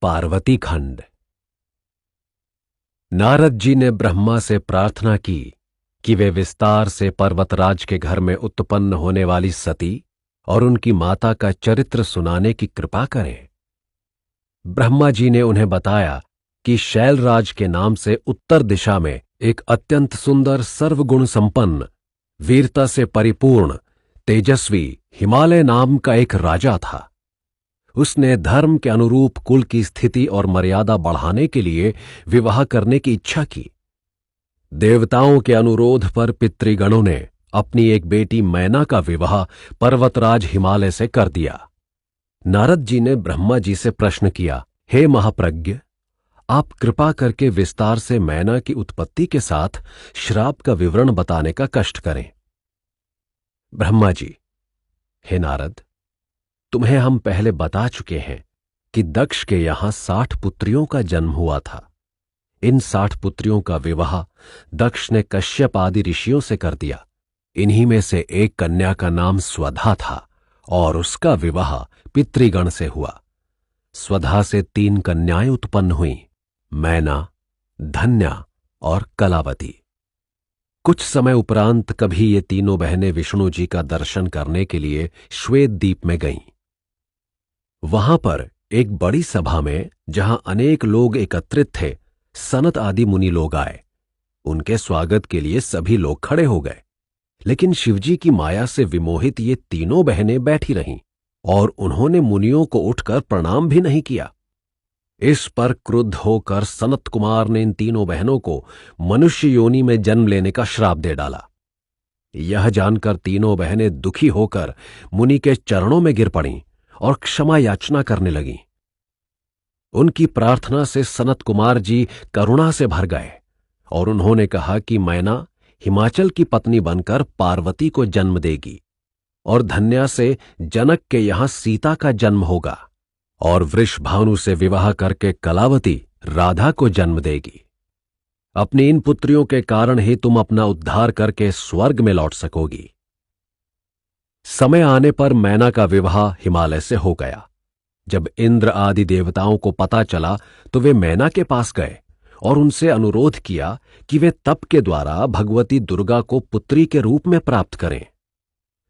पार्वती खंड। नारद जी ने ब्रह्मा से प्रार्थना की कि वे विस्तार से पर्वतराज के घर में उत्पन्न होने वाली सती और उनकी माता का चरित्र सुनाने की कृपा करें। ब्रह्मा जी ने उन्हें बताया कि शैलराज के नाम से उत्तर दिशा में एक अत्यंत सुंदर सर्वगुण संपन्न, वीरता से परिपूर्ण, तेजस्वी हिमालय नाम का एक राजा था। उसने धर्म के अनुरूप कुल की स्थिति और मर्यादा बढ़ाने के लिए विवाह करने की इच्छा की। देवताओं के अनुरोध पर पितृगणों ने अपनी एक बेटी मैना का विवाह पर्वतराज हिमालय से कर दिया। नारद जी ने ब्रह्मा जी से प्रश्न किया, हे महाप्रज्ञ, आप कृपा करके विस्तार से मैना की उत्पत्ति के साथ श्राप का विवरण बताने का कष्ट करें। ब्रह्मा जी, हे नारद, तुम्हें हम पहले बता चुके हैं कि दक्ष के यहां 60 पुत्रियों का जन्म हुआ था। इन 60 पुत्रियों का विवाह दक्ष ने कश्यप आदि ऋषियों से कर दिया। इन्हीं में से एक कन्या का नाम स्वधा था और उसका विवाह पितृगण से हुआ। स्वधा से 3 कन्याएं उत्पन्न हुईं, मैना, धन्या और कलावती। कुछ समय उपरांत कभी ये तीनों बहनें विष्णु जी का दर्शन करने के लिए श्वेत द्वीप में गईं। वहां पर एक बड़ी सभा में, जहां अनेक लोग एकत्रित थे, सनत आदि मुनि लोग आए। उनके स्वागत के लिए सभी लोग खड़े हो गए, लेकिन शिवजी की माया से विमोहित ये तीनों बहनें बैठी रहीं और उन्होंने मुनियों को उठकर प्रणाम भी नहीं किया। इस पर क्रुद्ध होकर सनत कुमार ने इन तीनों बहनों को मनुष्य योनि में जन्म लेने का श्राप दे डाला। यह जानकर तीनों बहनें दुखी होकर मुनि के चरणों में गिर पड़ीं और क्षमा याचना करने लगीं। उनकी प्रार्थना से सनत कुमार जी करुणा से भर गए और उन्होंने कहा कि मैना हिमाचल की पत्नी बनकर पार्वती को जन्म देगी और धन्या से जनक के यहां सीता का जन्म होगा और वृषभानु से विवाह करके कलावती राधा को जन्म देगी। अपनी इन पुत्रियों के कारण ही तुम अपना उद्धार करके स्वर्ग में लौट सकोगी। समय आने पर मैना का विवाह हिमालय से हो गया। जब इंद्र आदि देवताओं को पता चला तो वे मैना के पास गए और उनसे अनुरोध किया कि वे तप के द्वारा भगवती दुर्गा को पुत्री के रूप में प्राप्त करें।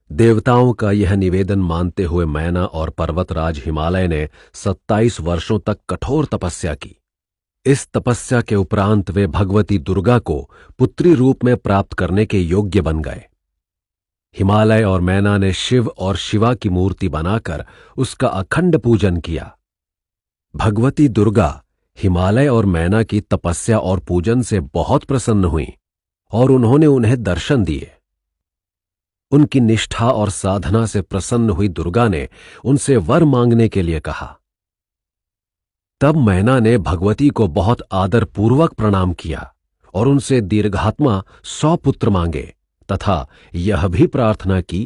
देवताओं का यह निवेदन मानते हुए मैना और पर्वतराज हिमालय ने 27 वर्षों तक कठोर तपस्या की। इस तपस्या के उपरांत वे भगवती दुर्गा को पुत्री रूप में प्राप्त करने के योग्य बन गए। हिमालय और मैना ने शिव और शिवा की मूर्ति बनाकर उसका अखंड पूजन किया। भगवती दुर्गा हिमालय और मैना की तपस्या और पूजन से बहुत प्रसन्न हुई और उन्होंने उन्हें दर्शन दिए। उनकी निष्ठा और साधना से प्रसन्न हुई दुर्गा ने उनसे वर मांगने के लिए कहा। तब मैना ने भगवती को बहुत आदरपूर्वक प्रणाम किया और उनसे दीर्घात्मा 100 पुत्र मांगे तथा यह भी प्रार्थना की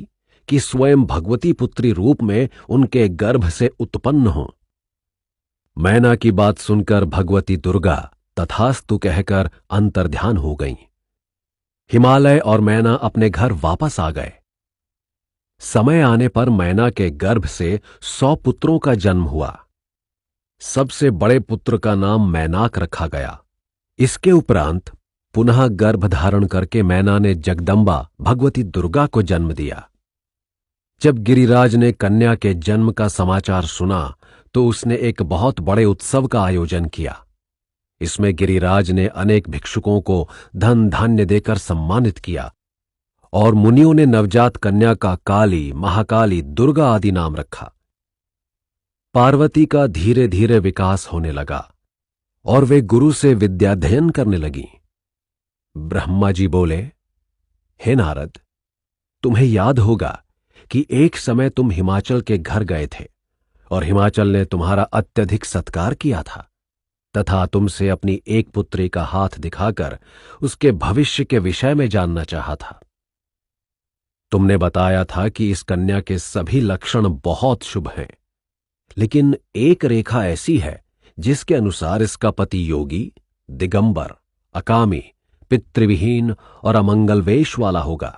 कि स्वयं भगवती पुत्री रूप में उनके गर्भ से उत्पन्न हो। मैना की बात सुनकर भगवती दुर्गा तथास्तु कहकर अंतर्ध्यान हो गईं। हिमालय और मैना अपने घर वापस आ गए। समय आने पर मैना के गर्भ से 100 पुत्रों का जन्म हुआ। सबसे बड़े पुत्र का नाम मैनाक रखा गया। इसके उपरांत पुनः गर्भ धारण करके मैना ने जगदम्बा भगवती दुर्गा को जन्म दिया। जब गिरिराज ने कन्या के जन्म का समाचार सुना तो उसने एक बहुत बड़े उत्सव का आयोजन किया। इसमें गिरिराज ने अनेक भिक्षुकों को धन धान्य देकर सम्मानित किया और मुनियों ने नवजात कन्या का काली, महाकाली, दुर्गा आदि नाम रखा। पार्वती का धीरे धीरे विकास होने लगा और वे गुरु से विद्याध्ययन करने लगीं। ब्रह्मा जी बोले, हे नारद, तुम्हें याद होगा कि एक समय तुम हिमाचल के घर गए थे और हिमाचल ने तुम्हारा अत्यधिक सत्कार किया था तथा तुमसे अपनी एक पुत्री का हाथ दिखाकर उसके भविष्य के विषय में जानना चाहा था। तुमने बताया था कि इस कन्या के सभी लक्षण बहुत शुभ हैं, लेकिन एक रेखा ऐसी है जिसके अनुसार इसका पति योगी, दिगंबर, अकामी, पितृविहीन और अमंगल वेश वाला होगा।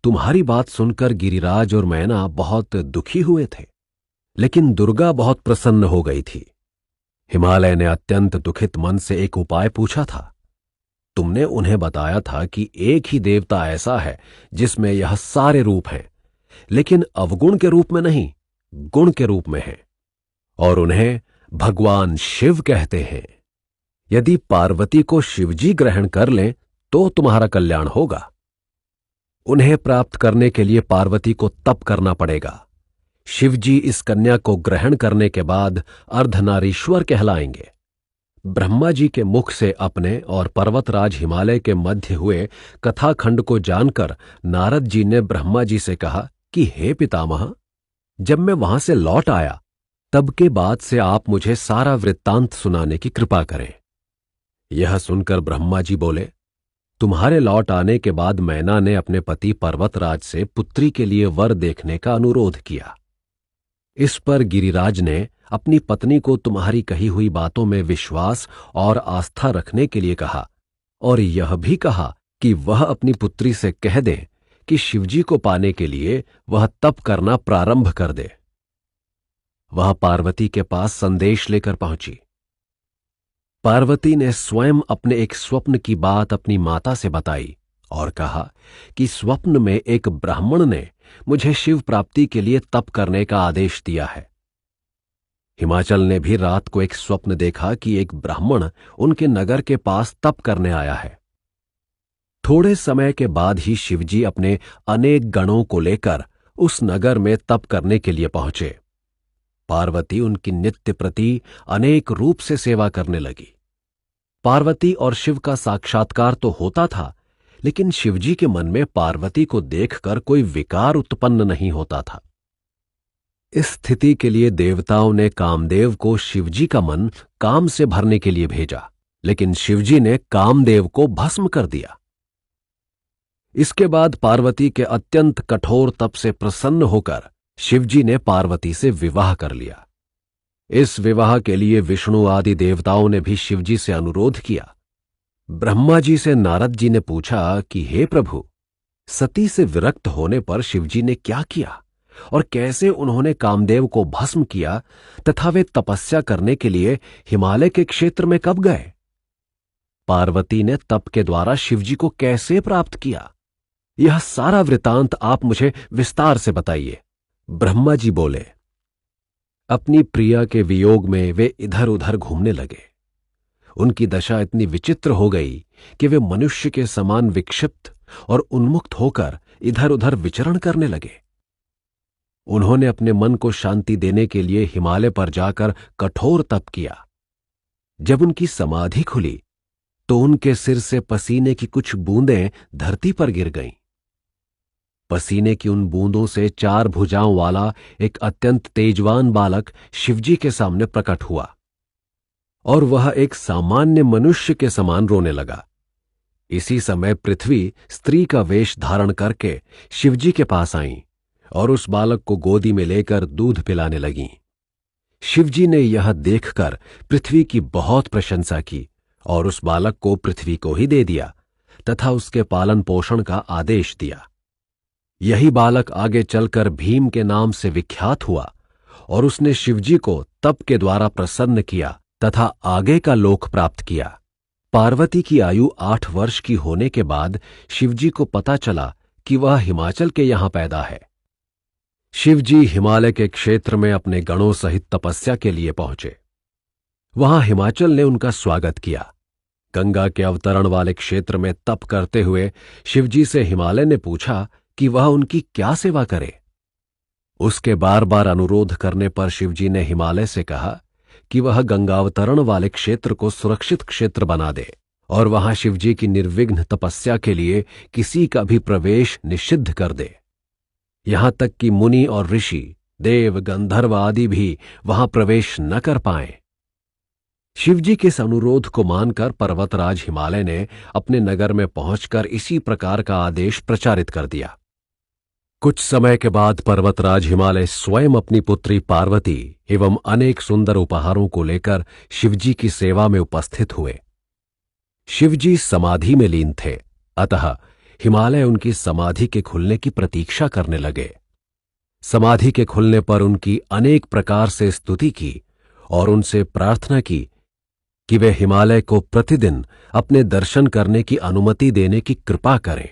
तुम्हारी बात सुनकर गिरिराज और मैना बहुत दुखी हुए थे, लेकिन दुर्गा बहुत प्रसन्न हो गई थी। हिमालय ने अत्यंत दुखित मन से एक उपाय पूछा था। तुमने उन्हें बताया था कि एक ही देवता ऐसा है जिसमें यह सारे रूप हैं, लेकिन अवगुण के रूप में नहीं, गुण के रूप में है, और उन्हें भगवान शिव कहते हैं। यदि पार्वती को शिवजी ग्रहण कर लें तो तुम्हारा कल्याण होगा। उन्हें प्राप्त करने के लिए पार्वती को तप करना पड़ेगा। शिवजी इस कन्या को ग्रहण करने के बाद अर्धनारीश्वर कहलाएंगे। ब्रह्मा जी के मुख से अपने और पर्वतराज हिमालय के मध्य हुए कथाखंड को जानकर नारद जी ने ब्रह्मा जी से कहा कि हे पितामह, जब मैं वहां से लौट आया तब के बाद से आप मुझे सारा वृत्तांत सुनाने की कृपा करें। यह सुनकर ब्रह्मा जी बोले, तुम्हारे लौट आने के बाद मैना ने अपने पति पर्वतराज से पुत्री के लिए वर देखने का अनुरोध किया। इस पर गिरिराज ने अपनी पत्नी को तुम्हारी कही हुई बातों में विश्वास और आस्था रखने के लिए कहा, और यह भी कहा कि वह अपनी पुत्री से कह दे कि शिवजी को पाने के लिए वह तप करना प्रारंभ कर दे। वह पार्वती के पास संदेश लेकर पहुंची। पार्वती ने स्वयं अपने एक स्वप्न की बात अपनी माता से बताई और कहा कि स्वप्न में एक ब्राह्मण ने मुझे शिव प्राप्ति के लिए तप करने का आदेश दिया है। हिमाचल ने भी रात को एक स्वप्न देखा कि एक ब्राह्मण उनके नगर के पास तप करने आया है। थोड़े समय के बाद ही शिवजी अपने अनेक गणों को लेकर उस नगर में तप करने के लिए पहुंचे। पार्वती उनकी नित्य प्रति अनेक रूप से सेवा करने लगी। पार्वती और शिव का साक्षात्कार तो होता था, लेकिन शिवजी के मन में पार्वती को देखकर कोई विकार उत्पन्न नहीं होता था। इस स्थिति के लिए देवताओं ने कामदेव को शिवजी का मन काम से भरने के लिए भेजा, लेकिन शिवजी ने कामदेव को भस्म कर दिया। इसके बाद पार्वती के अत्यंत कठोर तप से प्रसन्न होकर शिवजी ने पार्वती से विवाह कर लिया। इस विवाह के लिए विष्णु आदि देवताओं ने भी शिवजी से अनुरोध किया। ब्रह्मा जी से नारद जी ने पूछा कि हे प्रभु, सती से विरक्त होने पर शिवजी ने क्या किया और कैसे उन्होंने कामदेव को भस्म किया, तथा वे तपस्या करने के लिए हिमालय के क्षेत्र में कब गए? पार्वती ने तप के द्वारा शिवजी को कैसे प्राप्त किया? यह सारा वृतांत आप मुझे विस्तार से बताइए। ब्रह्मा जी बोले, अपनी प्रिया के वियोग में वे इधर उधर घूमने लगे। उनकी दशा इतनी विचित्र हो गई कि वे मनुष्य के समान विक्षिप्त और उन्मुक्त होकर इधर उधर विचरण करने लगे। उन्होंने अपने मन को शांति देने के लिए हिमालय पर जाकर कठोर तप किया। जब उनकी समाधि खुली तो उनके सिर से पसीने की कुछ बूंदें धरती पर गिर गईं। पसीने की उन बूंदों से 4 भुजाओं वाला एक अत्यंत तेजवान बालक शिवजी के सामने प्रकट हुआ, और वह एक सामान्य मनुष्य के समान रोने लगा। इसी समय पृथ्वी स्त्री का वेश धारण करके शिवजी के पास आई और उस बालक को गोदी में लेकर दूध पिलाने लगीं। शिवजी ने यह देखकर पृथ्वी की बहुत प्रशंसा की और उस बालक को पृथ्वी को ही दे दिया तथा उसके पालन पोषण का आदेश दिया। यही बालक आगे चलकर भीम के नाम से विख्यात हुआ और उसने शिवजी को तप के द्वारा प्रसन्न किया तथा आगे का लोक प्राप्त किया। पार्वती की आयु 8 वर्ष की होने के बाद शिवजी को पता चला कि वह हिमाचल के यहां पैदा है। शिवजी हिमालय के क्षेत्र में अपने गणों सहित तपस्या के लिए पहुंचे। वहां हिमाचल ने उनका स्वागत किया। गंगा के अवतरण वाले क्षेत्र में तप करते हुए शिवजी से हिमालय ने पूछा कि वह उनकी क्या सेवा करे। उसके बार बार अनुरोध करने पर शिवजी ने हिमालय से कहा कि वह गंगावतरण वाले क्षेत्र को सुरक्षित क्षेत्र बना दे और वहां शिवजी की निर्विघ्न तपस्या के लिए किसी का भी प्रवेश निषिद्ध कर दे। यहां तक कि मुनि और ऋषि, देव, गंधर्व आदि भी वहां प्रवेश न कर पाएं। शिवजी के इस अनुरोध को मानकर पर्वतराज हिमालय ने अपने नगर में पहुंचकर इसी प्रकार का आदेश प्रचारित कर दिया। कुछ समय के बाद पर्वतराज हिमालय स्वयं अपनी पुत्री पार्वती एवं अनेक सुंदर उपहारों को लेकर शिवजी की सेवा में उपस्थित हुए। शिवजी समाधि में लीन थे, अतः हिमालय उनकी समाधि के खुलने की प्रतीक्षा करने लगे। समाधि के खुलने पर उनकी अनेक प्रकार से स्तुति की और उनसे प्रार्थना की कि वे हिमालय को प्रतिदिन अपने दर्शन करने की अनुमति देने की कृपा करें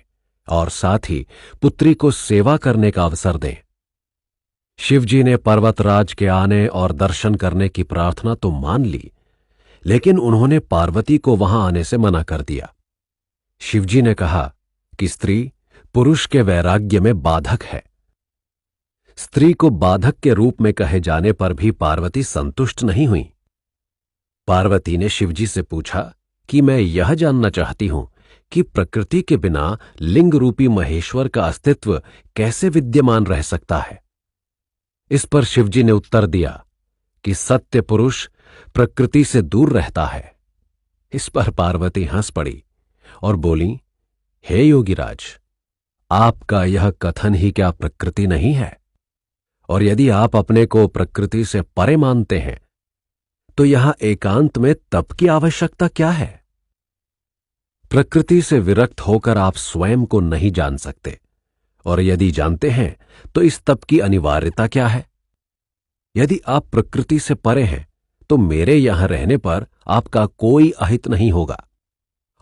और साथ ही पुत्री को सेवा करने का अवसर दें। शिवजी ने पर्वतराज के आने और दर्शन करने की प्रार्थना तो मान ली, लेकिन उन्होंने पार्वती को वहां आने से मना कर दिया। शिवजी ने कहा कि स्त्री पुरुष के वैराग्य में बाधक है। स्त्री को बाधक के रूप में कहे जाने पर भी पार्वती संतुष्ट नहीं हुई। पार्वती ने शिवजी से पूछा कि मैं यह जानना चाहती हूं कि प्रकृति के बिना लिंग रूपी महेश्वर का अस्तित्व कैसे विद्यमान रह सकता है। इस पर शिवजी ने उत्तर दिया कि सत्य पुरुष प्रकृति से दूर रहता है। इस पर पार्वती हंस पड़ी और बोली, हे योगीराज, आपका यह कथन ही क्या प्रकृति नहीं है? और यदि आप अपने को प्रकृति से परे मानते हैं तो यहां एकांत में तप की आवश्यकता क्या है? प्रकृति से विरक्त होकर आप स्वयं को नहीं जान सकते, और यदि जानते हैं तो इस तप की अनिवार्यता क्या है? यदि आप प्रकृति से परे हैं तो मेरे यहां रहने पर आपका कोई अहित नहीं होगा,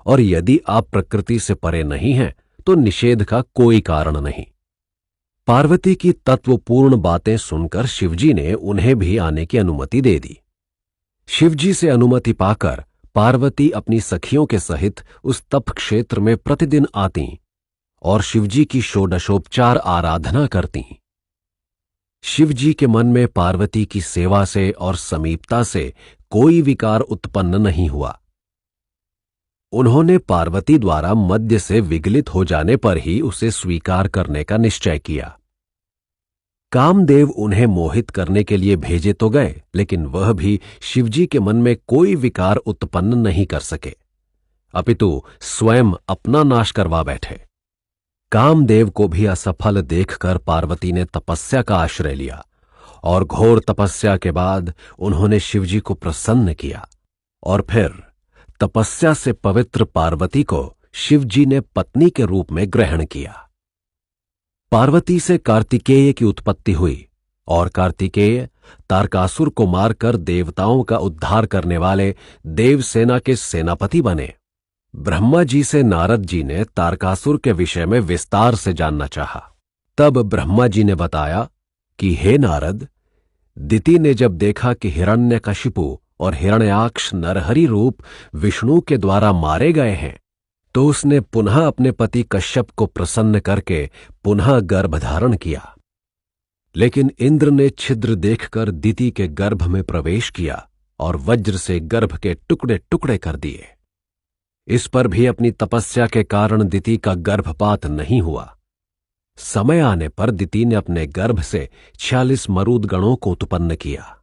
और यदि आप प्रकृति से परे नहीं हैं तो निषेध का कोई कारण नहीं। पार्वती की तत्वपूर्ण बातें सुनकर शिवजी ने उन्हें भी आने की अनुमति दे दी। शिवजी से अनुमति पाकर पार्वती अपनी सखियों के सहित उस तप क्षेत्र में प्रतिदिन आती और शिवजी की षोडशोपचार आराधना करती। शिवजी के मन में पार्वती की सेवा से और समीपता से कोई विकार उत्पन्न नहीं हुआ। उन्होंने पार्वती द्वारा मद्य से विगलित हो जाने पर ही उसे स्वीकार करने का निश्चय किया। कामदेव उन्हें मोहित करने के लिए भेजे तो गए, लेकिन वह भी शिवजी के मन में कोई विकार उत्पन्न नहीं कर सके, अपितु स्वयं अपना नाश करवा बैठे। कामदेव को भी असफल देखकर पार्वती ने तपस्या का आश्रय लिया और घोर तपस्या के बाद उन्होंने शिवजी को प्रसन्न किया, और फिर तपस्या से पवित्र पार्वती को शिवजी ने पत्नी के रूप में ग्रहण किया। पार्वती से कार्तिकेय की उत्पत्ति हुई और कार्तिकेय तारकासुर को मारकर देवताओं का उद्धार करने वाले देवसेना के सेनापति बने। ब्रह्मा जी से नारद जी ने तारकासुर के विषय में विस्तार से जानना चाहा। तब ब्रह्मा जी ने बताया कि हे नारद, दिति ने जब देखा कि हिरण्यकशिपु और हिरण्याक्ष नरहरि रूप विष्णु के द्वारा मारे गए हैं, तो उसने पुनः अपने पति कश्यप को प्रसन्न करके पुनः गर्भधारण किया। लेकिन इंद्र ने छिद्र देखकर दिति के गर्भ में प्रवेश किया और वज्र से गर्भ के टुकड़े टुकड़े कर दिए। इस पर भी अपनी तपस्या के कारण दिति का गर्भपात नहीं हुआ। समय आने पर दिति ने अपने गर्भ से 46 मरूद गणों को उत्पन्न किया,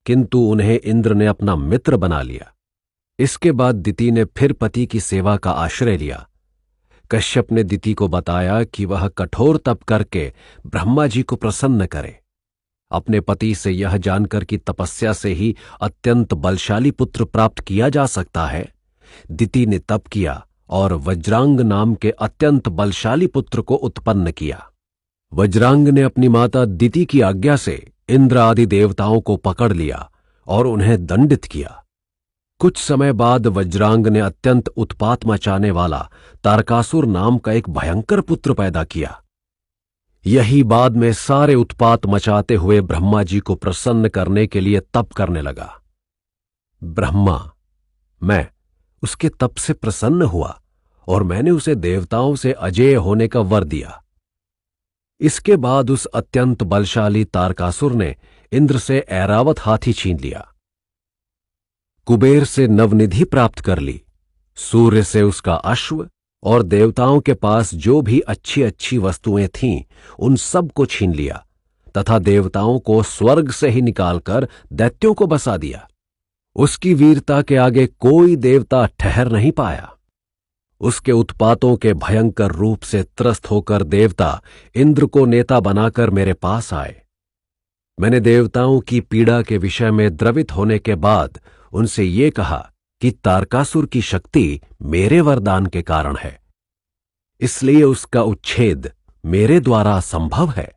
किंतु उन्हें इंद्र ने अपना मित्र बना लिया। इसके बाद दिति ने फिर पति की सेवा का आश्रय लिया। कश्यप ने दिति को बताया कि वह कठोर तप करके ब्रह्मा जी को प्रसन्न करे। अपने पति से यह जानकर कि तपस्या से ही अत्यंत बलशाली पुत्र प्राप्त किया जा सकता है, दिति ने तप किया और वज्रांग नाम के अत्यंत बलशाली पुत्र को उत्पन्न किया। वज्रांग ने अपनी माता दिति की आज्ञा से इंद्र आदि देवताओं को पकड़ लिया और उन्हें दंडित किया। कुछ समय बाद वज्रांग ने अत्यंत उत्पात मचाने वाला तारकासुर नाम का एक भयंकर पुत्र पैदा किया। यही बाद में सारे उत्पात मचाते हुए ब्रह्मा जी को प्रसन्न करने के लिए तप करने लगा। मैं उसके तप से प्रसन्न हुआ और मैंने उसे देवताओं से अजेय होने का वर दिया। इसके बाद उस अत्यंत बलशाली तारकासुर ने इंद्र से ऐरावत हाथी छीन लिया, कुबेर से नवनिधि प्राप्त कर ली, सूर्य से उसका अश्व और देवताओं के पास जो भी अच्छी अच्छी वस्तुएं थीं उन सब को छीन लिया तथा देवताओं को स्वर्ग से ही निकालकर दैत्यों को बसा दिया। उसकी वीरता के आगे कोई देवता ठहर नहीं पाया। उसके उत्पातों के भयंकर रूप से त्रस्त होकर देवता इंद्र को नेता बनाकर मेरे पास आए। मैंने देवताओं की पीड़ा के विषय में द्रवित होने के बाद उनसे ये कहा कि तारकासुर की शक्ति मेरे वरदान के कारण है, इसलिए उसका उच्छेद मेरे द्वारा संभव है।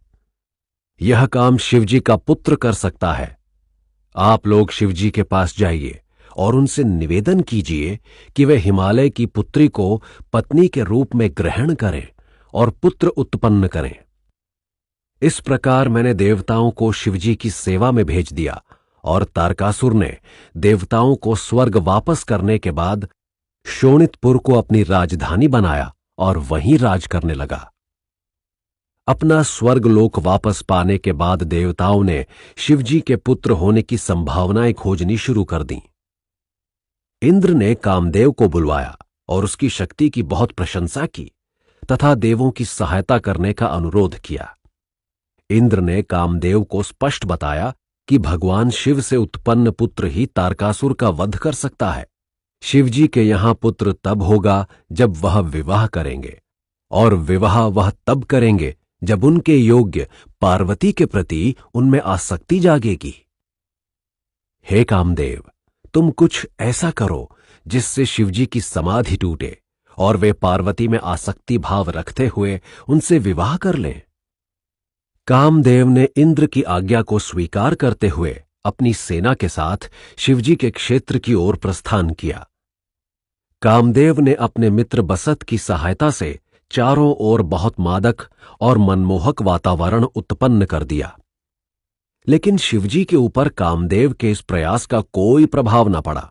यह काम शिवजी का पुत्र कर सकता है। आप लोग शिवजी के पास जाइए और उनसे निवेदन कीजिए कि वे हिमालय की पुत्री को पत्नी के रूप में ग्रहण करें और पुत्र उत्पन्न करें। इस प्रकार मैंने देवताओं को शिवजी की सेवा में भेज दिया और तारकासुर ने देवताओं को स्वर्ग वापस करने के बाद शोणितपुर को अपनी राजधानी बनाया और वहीं राज करने लगा। अपना स्वर्गलोक वापस पाने के बाद देवताओं ने शिवजी के पुत्र होने की संभावनाएं खोजनी शुरू कर दी। इंद्र ने कामदेव को बुलवाया और उसकी शक्ति की बहुत प्रशंसा की तथा देवों की सहायता करने का अनुरोध किया। इंद्र ने कामदेव को स्पष्ट बताया कि भगवान शिव से उत्पन्न पुत्र ही तारकासुर का वध कर सकता है। शिवजी के यहां पुत्र तब होगा जब वह विवाह करेंगे, और विवाह वह तब करेंगे जब उनके योग्य पार्वती के प्रति उनमें आसक्ति जागेगी। हे कामदेव, तुम कुछ ऐसा करो जिससे शिवजी की समाधि टूटे और वे पार्वती में आसक्ति भाव रखते हुए उनसे विवाह कर लें। कामदेव ने इंद्र की आज्ञा को स्वीकार करते हुए अपनी सेना के साथ शिवजी के क्षेत्र की ओर प्रस्थान किया। कामदेव ने अपने मित्र बसत की सहायता से चारों ओर बहुत मादक और मनमोहक वातावरण उत्पन्न कर दिया, लेकिन शिवजी के ऊपर कामदेव के इस प्रयास का कोई प्रभाव न पड़ा।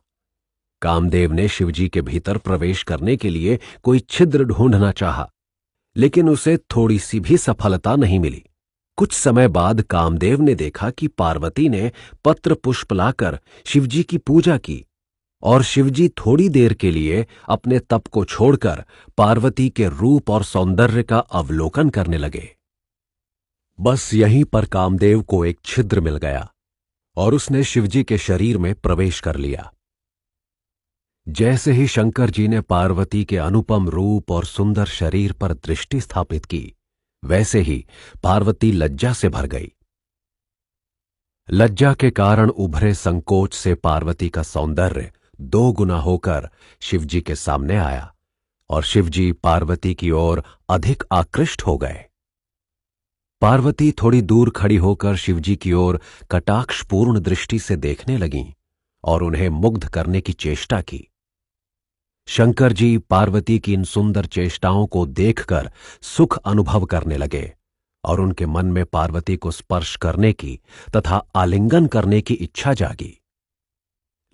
कामदेव ने शिवजी के भीतर प्रवेश करने के लिए कोई छिद्र ढूंढना चाहा, लेकिन उसे थोड़ी सी भी सफलता नहीं मिली। कुछ समय बाद कामदेव ने देखा कि पार्वती ने पत्र पुष्प लाकर शिवजी की पूजा की और शिवजी थोड़ी देर के लिए अपने तप को छोड़कर पार्वती के रूप और सौंदर्य का अवलोकन करने लगे। बस यहीं पर कामदेव को एक छिद्र मिल गया और उसने शिवजी के शरीर में प्रवेश कर लिया। जैसे ही शंकर जी ने पार्वती के अनुपम रूप और सुंदर शरीर पर दृष्टि स्थापित की, वैसे ही पार्वती लज्जा से भर गई। लज्जा के कारण उभरे संकोच से पार्वती का सौंदर्य 2 गुना होकर शिवजी के सामने आया और शिवजी पार्वती की ओर अधिक आकृष्ट हो गए। पार्वती थोड़ी दूर खड़ी होकर शिवजी की ओर कटाक्षपूर्ण दृष्टि से देखने लगीं और उन्हें मुग्ध करने की चेष्टा की। शंकर जी पार्वती की इन सुंदर चेष्टाओं को देखकर सुख अनुभव करने लगे और उनके मन में पार्वती को स्पर्श करने की तथा आलिंगन करने की इच्छा जागी।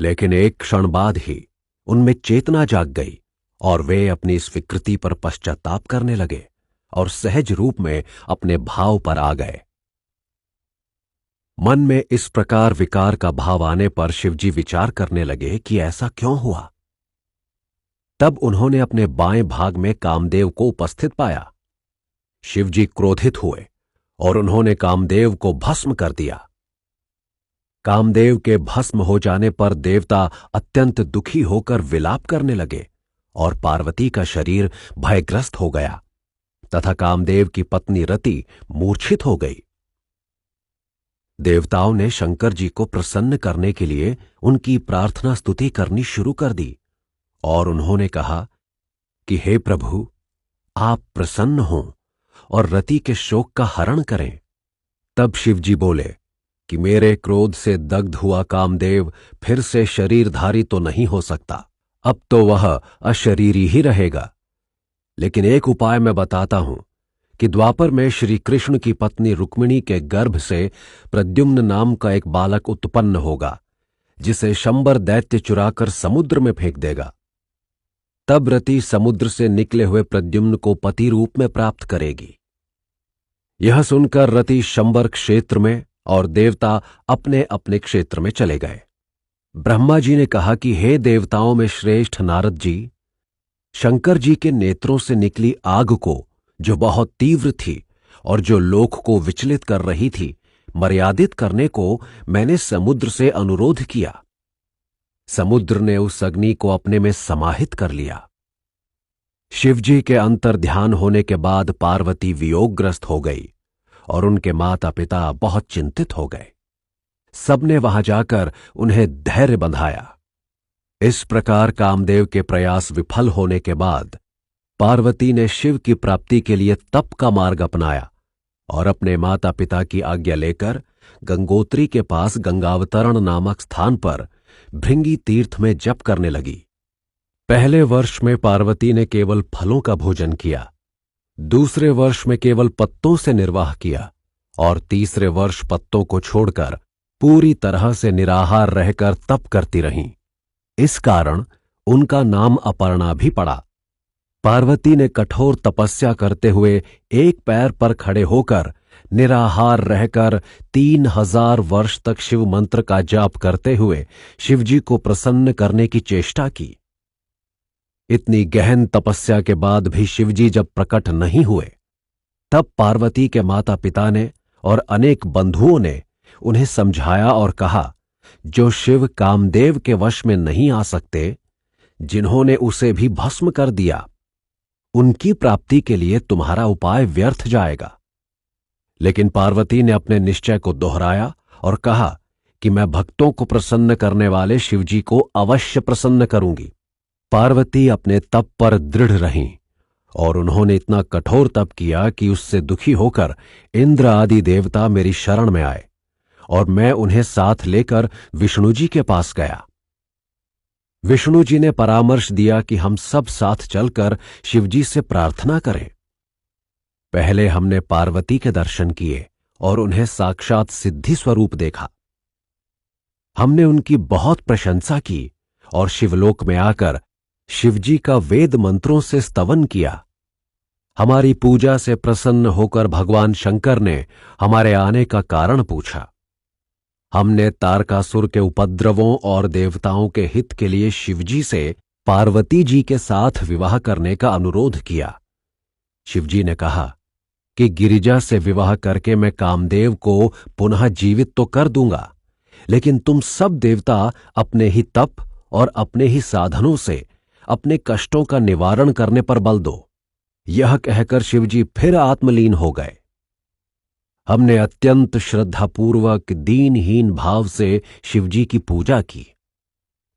लेकिन एक क्षण बाद ही उनमें चेतना जाग गई और वे अपनी इस विकृति पर पश्चाताप करने लगे और सहज रूप में अपने भाव पर आ गए। मन में इस प्रकार विकार का भाव आने पर शिवजी विचार करने लगे कि ऐसा क्यों हुआ। तब उन्होंने अपने बाएं भाग में कामदेव को उपस्थित पाया। शिवजी क्रोधित हुए और उन्होंने कामदेव को भस्म कर दिया। कामदेव के भस्म हो जाने पर देवता अत्यंत दुखी होकर विलाप करने लगे और पार्वती का शरीर भयग्रस्त हो गया तथा कामदेव की पत्नी रति मूर्छित हो गई। देवताओं ने शंकर जी को प्रसन्न करने के लिए उनकी प्रार्थना स्तुति करनी शुरू कर दी और उन्होंने कहा कि हे प्रभु, आप प्रसन्न हों और रति के शोक का हरण करें। तब शिवजी बोले कि मेरे क्रोध से दग्ध हुआ कामदेव फिर से शरीरधारी तो नहीं हो सकता, अब तो वह अशरीरी ही रहेगा। लेकिन एक उपाय मैं बताता हूं कि द्वापर में श्री कृष्ण की पत्नी रुक्मिणी के गर्भ से प्रद्युम्न नाम का एक बालक उत्पन्न होगा, जिसे शंबर दैत्य चुराकर समुद्र में फेंक देगा। तब रति समुद्र से निकले हुए प्रद्युम्न को पति रूप में प्राप्त करेगी। यह सुनकर रति शंबर क्षेत्र में और देवता अपने अपने क्षेत्र में चले गए। ब्रह्मा जी ने कहा कि हे देवताओं में श्रेष्ठ नारद जी, शंकर जी के नेत्रों से निकली आग को, जो बहुत तीव्र थी और जो लोक को विचलित कर रही थी, मर्यादित करने को मैंने समुद्र से अनुरोध किया। समुद्र ने उस अग्नि को अपने में समाहित कर लिया। शिवजी के अंतर ध्यान होने के बाद पार्वती वियोगग्रस्त हो गई और उनके माता पिता बहुत चिंतित हो गए। सबने वहां जाकर उन्हें धैर्य बंधाया। इस प्रकार कामदेव के प्रयास विफल होने के बाद पार्वती ने शिव की प्राप्ति के लिए तप का मार्ग अपनाया और अपने माता पिता की आज्ञा लेकर गंगोत्री के पास गंगावतरण नामक स्थान पर भृंगी तीर्थ में जप करने लगी। पहले वर्ष में पार्वती ने केवल फलों का भोजन किया, दूसरे वर्ष में केवल पत्तों से निर्वाह किया और तीसरे वर्ष पत्तों को छोड़कर पूरी तरह से निराहार रहकर तप करती रहीं। इस कारण उनका अपर्णा अपर्णा भी पड़ा। पार्वती ने कठोर तपस्या करते हुए एक पैर पर खड़े होकर निराहार रहकर 3000 वर्ष तक शिव मंत्र का जाप करते हुए शिवजी को प्रसन्न करने की चेष्टा की। इतनी गहन तपस्या के बाद भी शिवजी जब प्रकट नहीं हुए, तब पार्वती के माता पिता ने और अनेक बंधुओं ने उन्हें समझाया और कहा, जो शिव कामदेव के वश में नहीं आ सकते, जिन्होंने उसे भी भस्म कर दिया, उनकी प्राप्ति के लिए तुम्हारा उपाय व्यर्थ जाएगा। लेकिन पार्वती ने अपने निश्चय को दोहराया और कहा कि मैं भक्तों को प्रसन्न करने वाले शिवजी को अवश्य प्रसन्न करूंगी। पार्वती अपने तप पर दृढ़ रहीं और उन्होंने इतना कठोर तप किया कि उससे दुखी होकर इंद्र आदि देवता मेरी शरण में आए और मैं उन्हें साथ लेकर विष्णु जी के पास गया। विष्णु जी ने परामर्श दिया कि हम सब साथ चलकर शिवजी से प्रार्थना करें। पहले हमने पार्वती के दर्शन किए और उन्हें साक्षात सिद्धि स्वरूप देखा। हमने उनकी बहुत प्रशंसा की और शिवलोक में आकर शिवजी का वेद मंत्रों से स्तवन किया। हमारी पूजा से प्रसन्न होकर भगवान शंकर ने हमारे आने का कारण पूछा। हमने तारकासुर के उपद्रवों और देवताओं के हित के लिए शिवजी से पार्वती जी के साथ विवाह करने का अनुरोध किया। शिवजी ने कहा कि गिरिजा से विवाह करके मैं कामदेव को पुनः जीवित तो कर दूंगा, लेकिन तुम सब देवता अपने ही तप और अपने ही साधनों से अपने कष्टों का निवारण करने पर बल दो। यह कहकर शिवजी फिर आत्मलीन हो गए। हमने अत्यंत श्रद्धापूर्वक दीनहीन भाव से शिवजी की पूजा की,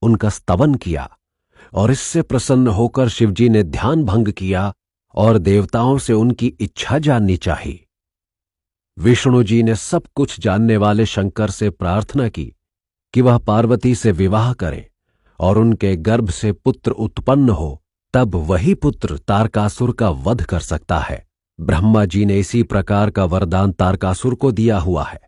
उनका स्तवन किया और इससे प्रसन्न होकर शिवजी ने ध्यान भंग किया और देवताओं से उनकी इच्छा जाननी चाहिए। विष्णु जी ने सब कुछ जानने वाले शंकर से प्रार्थना की कि वह पार्वती से विवाह करें और उनके गर्भ से पुत्र उत्पन्न हो, तब वही पुत्र तारकासुर का वध कर सकता है। ब्रह्मा जी ने इसी प्रकार का वरदान तारकासुर को दिया हुआ है।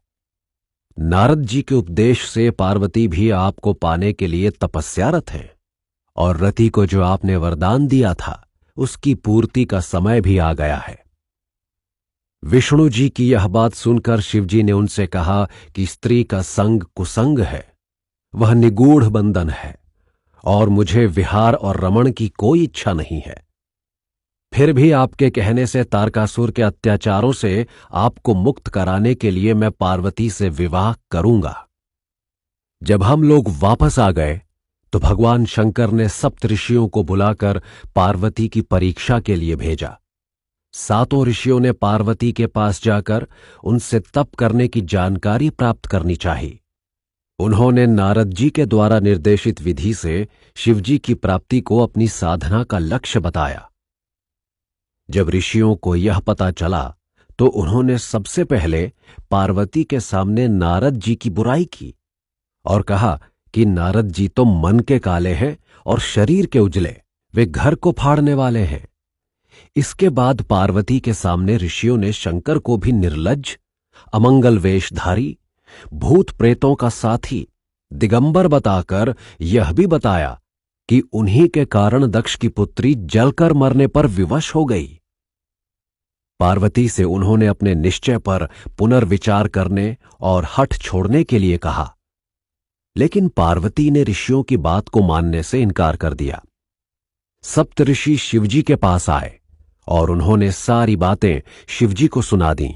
नारद जी के उपदेश से पार्वती भी आपको पाने के लिए तपस्यारत है और रति को जो आपने वरदान दिया था उसकी पूर्ति का समय भी आ गया है। विष्णु जी की यह बात सुनकर शिवजी ने उनसे कहा कि स्त्री का संग कुसंग है, वह निगूढ़ बंधन है और मुझे विहार और रमण की कोई इच्छा नहीं है। फिर भी आपके कहने से तारकासुर के अत्याचारों से आपको मुक्त कराने के लिए मैं पार्वती से विवाह करूंगा। जब हम लोग वापस आ गए तो भगवान शंकर ने सप्त ऋषियों को बुलाकर पार्वती की परीक्षा के लिए भेजा। सातों ऋषियों ने पार्वती के पास जाकर उनसे तप करने की जानकारी प्राप्त करनी चाहिए। उन्होंने नारद जी के द्वारा निर्देशित विधि से शिवजी की प्राप्ति को अपनी साधना का लक्ष्य बताया। जब ऋषियों को यह पता चला तो उन्होंने सबसे पहले पार्वती के सामने नारद जी की बुराई की और कहा कि नारद जी तो मन के काले हैं और शरीर के उजले, वे घर को फाड़ने वाले हैं। इसके बाद पार्वती के सामने ऋषियों ने शंकर को भी निर्लज्ज, अमंगल वेशधारी, भूत प्रेतों का साथी, दिगंबर बताकर यह भी बताया कि उन्हीं के कारण दक्ष की पुत्री जलकर मरने पर विवश हो गई। पार्वती से उन्होंने अपने निश्चय पर पुनर्विचार करने और हठ छोड़ने के लिए कहा, लेकिन पार्वती ने ऋषियों की बात को मानने से इनकार कर दिया। सप्तऋषि शिवजी के पास आए और उन्होंने सारी बातें शिवजी को सुना दी।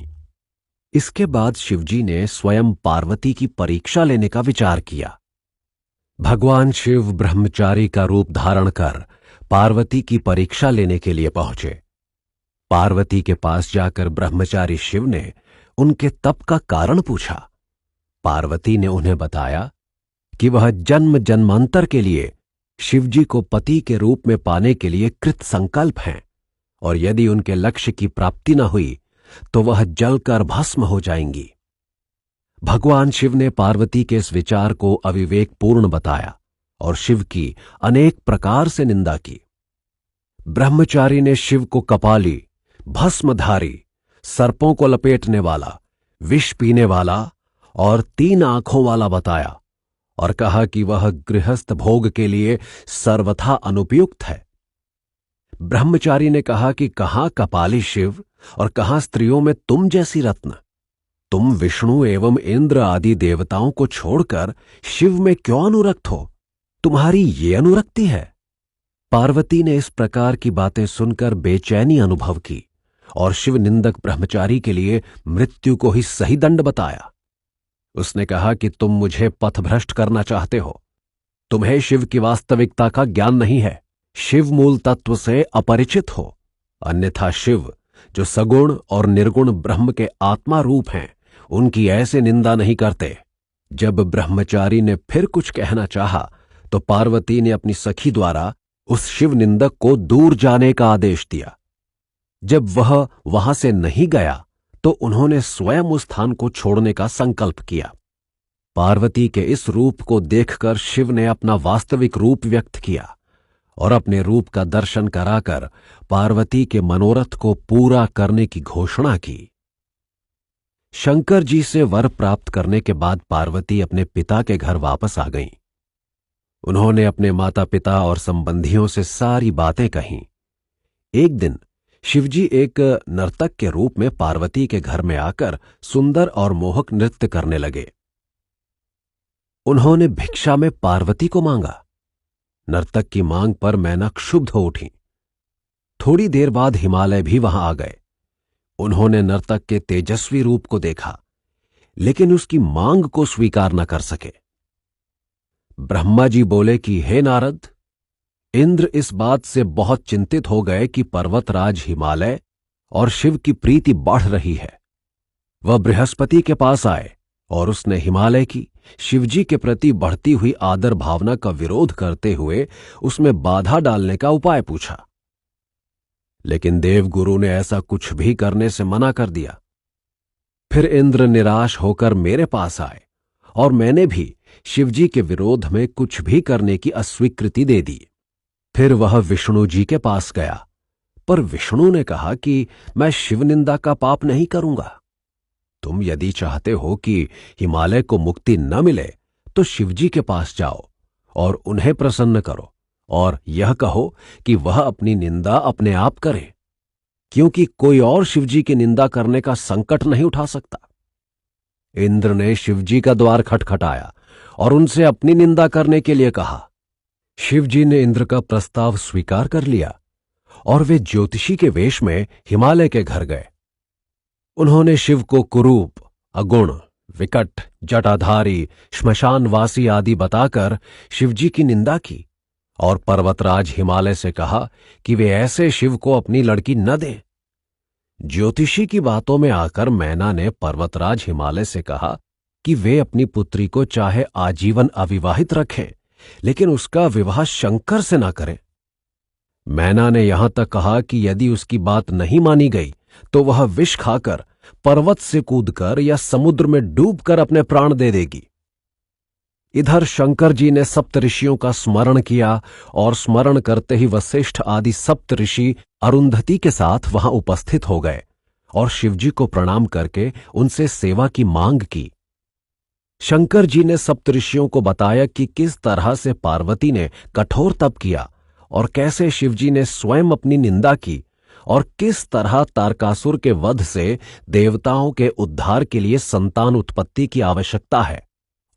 इसके बाद शिवजी ने स्वयं पार्वती की परीक्षा लेने का विचार किया। भगवान शिव ब्रह्मचारी का रूप धारण कर पार्वती की परीक्षा लेने के लिए पहुंचे। पार्वती के पास जाकर ब्रह्मचारी शिव ने उनके तप का कारण पूछा। पार्वती ने उन्हें बताया कि वह जन्म जन्मांतर के लिए शिवजी को पति के रूप में पाने के लिए कृत संकल्प हैं और यदि उनके लक्ष्य की प्राप्ति न हुई तो वह जलकर भस्म हो जाएंगी। भगवान शिव ने पार्वती के इस विचार को अविवेकपूर्ण बताया और शिव की अनेक प्रकार से निंदा की। ब्रह्मचारी ने शिव को कपाली, भस्मधारी, सर्पों को लपेटने वाला, विष पीने वाला और 3 आंखों वाला बताया और कहा कि वह गृहस्थ भोग के लिए सर्वथा अनुपयुक्त है। ब्रह्मचारी ने कहा कि कहां कपाली शिव और कहां स्त्रियों में तुम जैसी रत्न। तुम विष्णु एवं इंद्र आदि देवताओं को छोड़कर शिव में क्यों अनुरक्त हो? तुम्हारी ये अनुरक्ति है। पार्वती ने इस प्रकार की बातें सुनकर बेचैनी अनुभव की और शिव निंदक ब्रह्मचारी के लिए मृत्यु को ही सही दंड बताया। उसने कहा कि तुम मुझे पथभ्रष्ट करना चाहते हो। तुम्हें शिव की वास्तविकता का ज्ञान नहीं है। शिव मूल तत्व से अपरिचित हो। अन्यथा शिव, जो सगुण और निर्गुण ब्रह्म के आत्मा रूप हैं, उनकी ऐसे निंदा नहीं करते। जब ब्रह्मचारी ने फिर कुछ कहना चाहा तो पार्वती ने अपनी सखी द्वारा उस शिव निंदक को दूर जाने का आदेश दिया। जब वह वहां से नहीं गया तो उन्होंने स्वयं उस स्थान को छोड़ने का संकल्प किया। पार्वती के इस रूप को देखकर शिव ने अपना वास्तविक रूप व्यक्त किया और अपने रूप का दर्शन कराकर पार्वती के मनोरथ को पूरा करने की घोषणा की। शंकर जी से वर प्राप्त करने के बाद पार्वती अपने पिता के घर वापस आ गईं। उन्होंने अपने माता पिता और संबंधियों से सारी बातें कहीं। एक दिन शिवजी एक नर्तक के रूप में पार्वती के घर में आकर सुंदर और मोहक नृत्य करने लगे। उन्होंने भिक्षा में पार्वती को मांगा। नर्तक की मांग पर मैना क्षुब्ध हो उठी। थोड़ी देर बाद हिमालय भी वहां आ गए। उन्होंने नर्तक के तेजस्वी रूप को देखा, लेकिन उसकी मांग को स्वीकार न कर सके। ब्रह्मा जी बोले कि हे नारद, इंद्र इस बात से बहुत चिंतित हो गए कि पर्वतराज हिमालय और शिव की प्रीति बढ़ रही है। वह बृहस्पति के पास आए और उसने हिमालय की शिवजी के प्रति बढ़ती हुई आदर भावना का विरोध करते हुए उसमें बाधा डालने का उपाय पूछा। लेकिन देवगुरु ने ऐसा कुछ भी करने से मना कर दिया। फिर इंद्र निराश होकर मेरे पास आए और मैंने भी शिवजी के विरोध में कुछ भी करने की अस्वीकृति दे दी। फिर वह विष्णु जी के पास गया, पर विष्णु ने कहा कि मैं शिव निंदा का पाप नहीं करूंगा। तुम यदि चाहते हो कि हिमालय को मुक्ति न मिले तो शिवजी के पास जाओ और उन्हें प्रसन्न करो और यह कहो कि वह अपनी निंदा अपने आप करे, क्योंकि कोई और शिवजी की निंदा करने का संकट नहीं उठा सकता। इंद्र ने शिवजी का द्वार खटखटाया और उनसे अपनी निंदा करने के लिए कहा। शिवजी ने इंद्र का प्रस्ताव स्वीकार कर लिया और वे ज्योतिषी के वेश में हिमालय के घर गए। उन्होंने शिव को कुरूप, अगुण, विकट, जटाधारी, श्मशानवासी आदि बताकर शिवजी की निंदा की और पर्वतराज हिमालय से कहा कि वे ऐसे शिव को अपनी लड़की न दें। ज्योतिषी की बातों में आकर मैना ने पर्वतराज हिमालय से कहा कि वे अपनी पुत्री को चाहे आजीवन अविवाहित रखें, लेकिन उसका विवाह शंकर से ना करें। मैना ने यहां तक कहा कि यदि उसकी बात नहीं मानी गई तो वह विष खाकर पर्वत से कूदकर या समुद्र में डूबकर अपने प्राण दे देगी। इधर शंकर जी ने सप्तऋषियों का स्मरण किया और स्मरण करते ही वशिष्ठ आदि सप्तऋषि अरुंधति के साथ वहां उपस्थित हो गए और शिवजी को प्रणाम करके उनसे सेवा की मांग की। शंकर जी ने सप्तऋषियों को बताया कि किस तरह से पार्वती ने कठोर तप किया और कैसे शिवजी ने स्वयं अपनी निंदा की और किस तरह तारकासुर के वध से देवताओं के उद्धार के लिए संतान उत्पत्ति की आवश्यकता है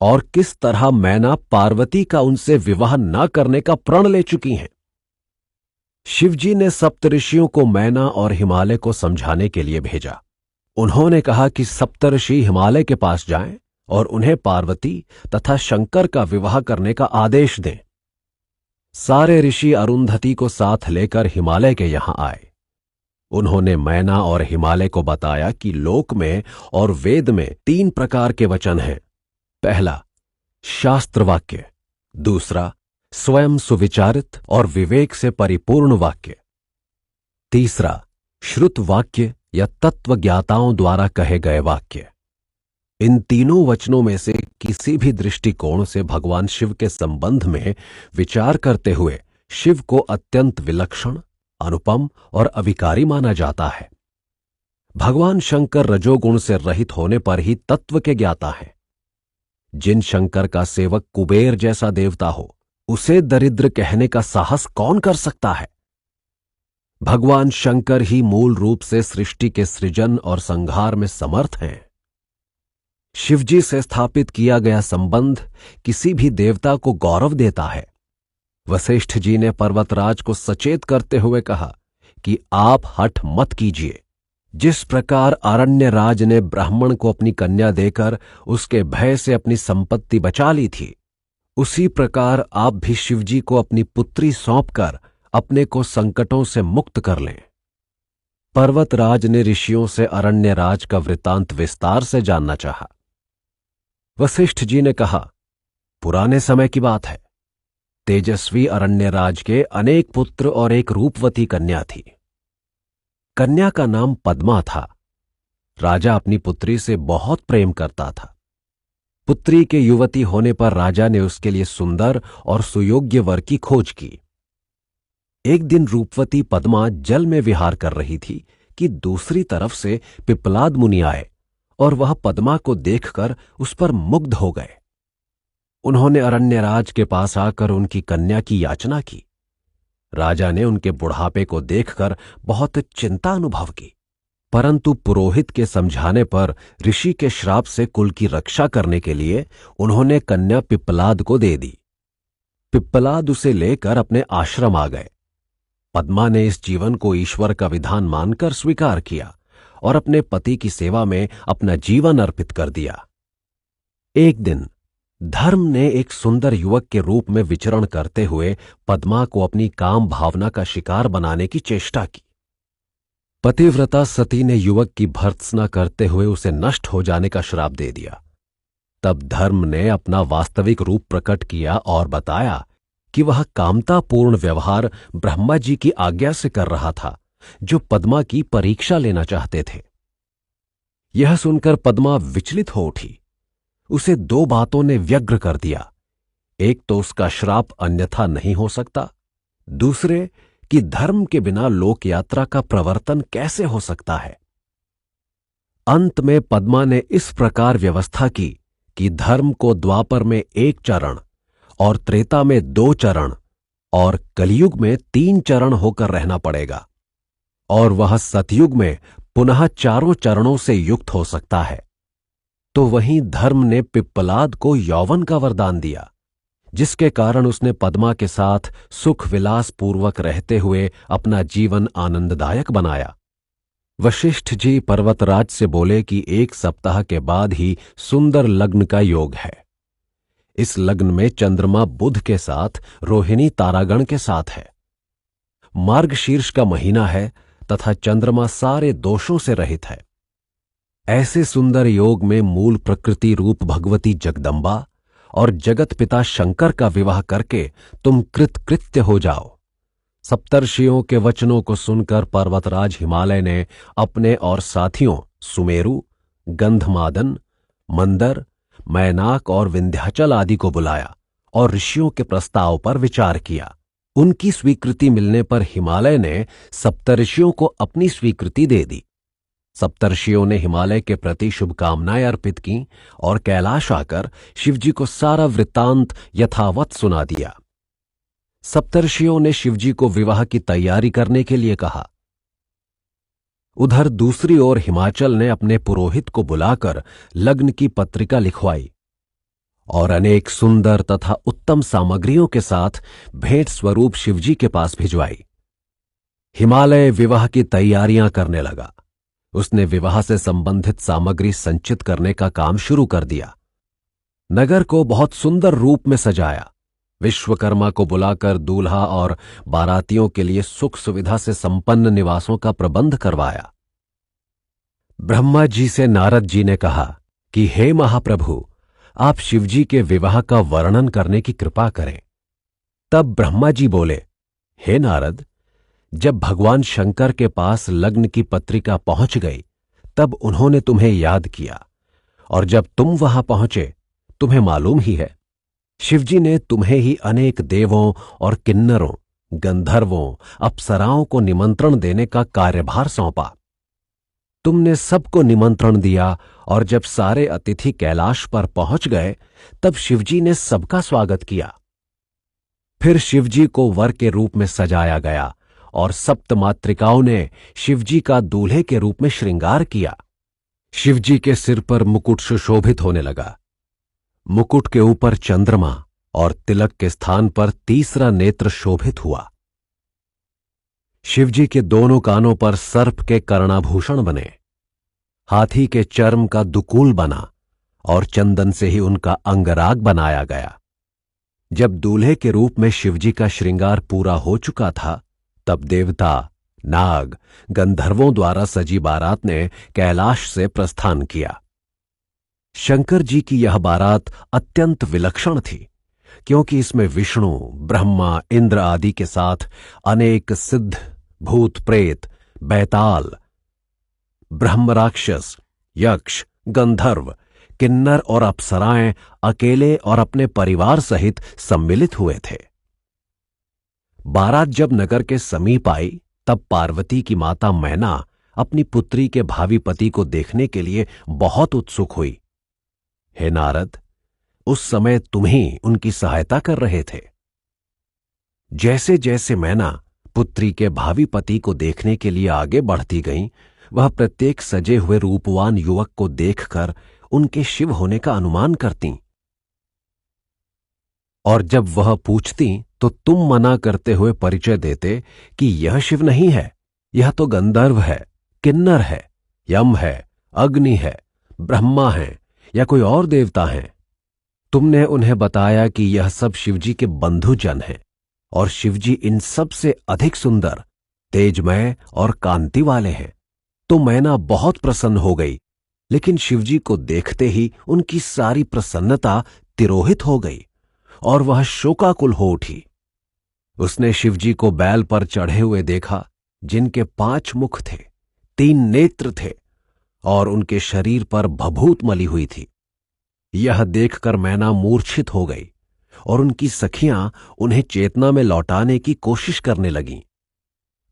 और किस तरह मैना पार्वती का उनसे विवाह न करने का प्रण ले चुकी हैं। शिवजी ने सप्तऋषियों को मैना और हिमालय को समझाने के लिए भेजा। उन्होंने कहा कि सप्तऋषि हिमालय के पास जाएं और उन्हें पार्वती तथा शंकर का विवाह करने का आदेश दें। सारे ऋषि अरुंधति को साथ लेकर हिमालय के यहां आए। उन्होंने मैना और हिमालय को बताया कि लोक में और वेद में 3 प्रकार के वचन हैं। पहला, शास्त्र वाक्य। दूसरा, स्वयं सुविचारित और विवेक से परिपूर्ण वाक्य। तीसरा, श्रुत वाक्य या तत्वज्ञाताओं द्वारा कहे गए वाक्य। इन तीनों वचनों में से किसी भी दृष्टिकोण से भगवान शिव के संबंध में विचार करते हुए शिव को अत्यंत विलक्षण, अनुपम और अविकारी माना जाता है। भगवान शंकर रजोगुण से रहित होने पर ही तत्व के ज्ञाता हैं। जिन शंकर का सेवक कुबेर जैसा देवता हो, उसे दरिद्र कहने का साहस कौन कर सकता है? भगवान शंकर ही मूल रूप से सृष्टि के सृजन और संहार में समर्थ हैं। शिवजी से स्थापित किया गया संबंध किसी भी देवता को गौरव देता है। वशिष्ठ जी ने पर्वतराज को सचेत करते हुए कहा कि आप हठ मत कीजिए। जिस प्रकार अरण्यराज ने ब्राह्मण को अपनी कन्या देकर उसके भय से अपनी संपत्ति बचा ली थी, उसी प्रकार आप भी शिवजी को अपनी पुत्री सौंपकर अपने को संकटों से मुक्त कर लें। पर्वतराज ने ऋषियों से अरण्यराज का वृत्तांत विस्तार से जानना चाहा। वशिष्ठ जी ने कहा, पुराने समय की बात है। तेजस्वी अरण्यराज के अनेक पुत्र और एक रूपवती कन्या थी। कन्या का नाम पद्मा था। राजा अपनी पुत्री से बहुत प्रेम करता था। पुत्री के युवती होने पर राजा ने उसके लिए सुंदर और सुयोग्य वर की खोज की। एक दिन रूपवती पद्मा जल में विहार कर रही थी कि दूसरी तरफ से पिप्पलाद मुनि आए और वह पद्मा को देखकर उस पर मुग्ध हो गए। उन्होंने अरण्यराज के पास आकर उनकी कन्या की याचना की। राजा ने उनके बुढ़ापे को देखकर बहुत चिंता अनुभव की, परंतु पुरोहित के समझाने पर ऋषि के श्राप से कुल की रक्षा करने के लिए उन्होंने कन्या पिप्पलाद को दे दी। पिप्पलाद उसे लेकर अपने आश्रम आ गए। पद्मा ने इस जीवन को ईश्वर का विधान मानकर स्वीकार किया और अपने पति की सेवा में अपना जीवन अर्पित कर दिया। एक दिन धर्म ने एक सुंदर युवक के रूप में विचरण करते हुए पद्मा को अपनी काम भावना का शिकार बनाने की चेष्टा की। पतिव्रता सती ने युवक की भर्त्सना करते हुए उसे नष्ट हो जाने का श्राप दे दिया। तब धर्म ने अपना वास्तविक रूप प्रकट किया और बताया कि वह कामतापूर्ण व्यवहार ब्रह्मा जी की आज्ञा से कर रहा था, जो पद्मा की परीक्षा लेना चाहते थे। यह सुनकर पद्मा विचलित हो उठी। उसे दो बातों ने व्यग्र कर दिया। एक तो उसका श्राप अन्यथा नहीं हो सकता, दूसरे कि धर्म के बिना लोक यात्रा का प्रवर्तन कैसे हो सकता है। अंत में पद्मा ने इस प्रकार व्यवस्था की कि धर्म को द्वापर में 1 चरण और त्रेता में 2 चरण और कलयुग में 3 चरण होकर रहना पड़ेगा, और वह सतयुग में पुनः 4 चरणों से युक्त हो सकता है। तो वहीं धर्म ने पिप्पलाद को यौवन का वरदान दिया, जिसके कारण उसने पद्मा के साथ सुख विलास पूर्वक रहते हुए अपना जीवन आनंददायक बनाया। वशिष्ठ जी पर्वतराज से बोले कि 1 सप्ताह के बाद ही सुंदर लग्न का योग है। इस लग्न में चंद्रमा बुध के साथ रोहिणी तारागण के साथ है। मार्गशीर्ष का महीना है तथा चंद्रमा सारे दोषों से रहित है। ऐसे सुंदर योग में मूल प्रकृति रूप भगवती जगदम्बा और जगत पिता शंकर का विवाह करके तुम कृतकृत्य हो जाओ। सप्तर्षियों के वचनों को सुनकर पर्वतराज हिमालय ने अपने और साथियों सुमेरु, गंधमादन, मंदर, मैनाक और विंध्याचल आदि को बुलाया और ऋषियों के प्रस्ताव पर विचार किया। उनकी स्वीकृति मिलने पर हिमालय ने सप्तर्षियों को अपनी स्वीकृति दे दी। सप्तर्षियों ने हिमालय के प्रति शुभकामनाएं अर्पित की और कैलाश आकर शिवजी को सारा वृत्तांत यथावत सुना दिया। सप्तर्षियों ने शिवजी को विवाह की तैयारी करने के लिए कहा। उधर दूसरी ओर हिमाचल ने अपने पुरोहित को बुलाकर लग्न की पत्रिका लिखवाई और अनेक सुंदर तथा उत्तम सामग्रियों के साथ भेंट स्वरूप शिवजी के पास भिजवाई। हिमालय विवाह की तैयारियां करने लगा। उसने विवाह से संबंधित सामग्री संचित करने का काम शुरू कर दिया। नगर को बहुत सुंदर रूप में सजाया। विश्वकर्मा को बुलाकर दूल्हा और बारातियों के लिए सुख सुविधा से संपन्न निवासों का प्रबंध करवाया। ब्रह्मा जी से नारद जी ने कहा कि हे महाप्रभु, आप शिवजी के विवाह का वर्णन करने की कृपा करें। तब ब्रह्मा जी बोले, हे नारद, जब भगवान शंकर के पास लग्न की पत्रिका पहुंच गई तब उन्होंने तुम्हें याद किया, और जब तुम वहां पहुंचे तुम्हें मालूम ही है, शिवजी ने तुम्हें ही अनेक देवों और किन्नरों, गंधर्वों, अप्सराओं को निमंत्रण देने का कार्यभार सौंपा। तुमने सबको निमंत्रण दिया, और जब सारे अतिथि कैलाश पर पहुंच गए तब शिवजी ने सबका स्वागत किया। फिर शिवजी को वर के रूप में सजाया गया और सप्तमातृकाओं ने शिवजी का दूल्हे के रूप में श्रृंगार किया। शिवजी के सिर पर मुकुट सुशोभित होने लगा। मुकुट के ऊपर चंद्रमा और तिलक के स्थान पर तीसरा नेत्र शोभित हुआ। शिवजी के दोनों कानों पर सर्प के कर्णाभूषण बने, हाथी के चर्म का दुकूल बना और चंदन से ही उनका अंगराग बनाया गया। जब दूल्हे के रूप में शिवजी का श्रृंगार पूरा हो चुका था तब देवता, नाग, गंधर्वों द्वारा सजी बारात ने कैलाश से प्रस्थान किया। शंकर जी की यह बारात अत्यंत विलक्षण थी, क्योंकि इसमें विष्णु, ब्रह्मा, इंद्र आदि के साथ अनेक सिद्ध, भूत, प्रेत, बैताल, ब्रह्म, राक्षस, यक्ष, गंधर्व, किन्नर और अप्सराएं अकेले और अपने परिवार सहित सम्मिलित हुए थे। बारात जब नगर के समीप आई तब पार्वती की माता मैना अपनी पुत्री के भावी पति को देखने के लिए बहुत उत्सुक हुई। हे नारद, उस समय तुम ही उनकी सहायता कर रहे थे। जैसे जैसे मैना पुत्री के भावी पति को देखने के लिए आगे बढ़ती गईं, वह प्रत्येक सजे हुए रूपवान युवक को देखकर उनके शिव होने का अनुमान करती, और जब वह पूछती तो तुम मना करते हुए परिचय देते कि यह शिव नहीं है, यह तो गंधर्व है, किन्नर है, यम है, अग्नि है, ब्रह्मा है या कोई और देवता हैं। तुमने उन्हें बताया कि यह सब शिवजी के बंधुजन हैं और शिवजी इन सब से अधिक सुंदर, तेजमय और कांति वाले हैं। तो मैना बहुत प्रसन्न हो गई, लेकिन शिवजी को देखते ही उनकी सारी प्रसन्नता तिरोहित हो गई और वह शोकाकुल हो उठी। उसने शिवजी को बैल पर चढ़े हुए देखा, जिनके 5 मुख थे, 3 नेत्र थे और उनके शरीर पर भभूत मली हुई थी। यह देखकर मैना मूर्छित हो गई और उनकी सखियां उन्हें चेतना में लौटाने की कोशिश करने लगीं।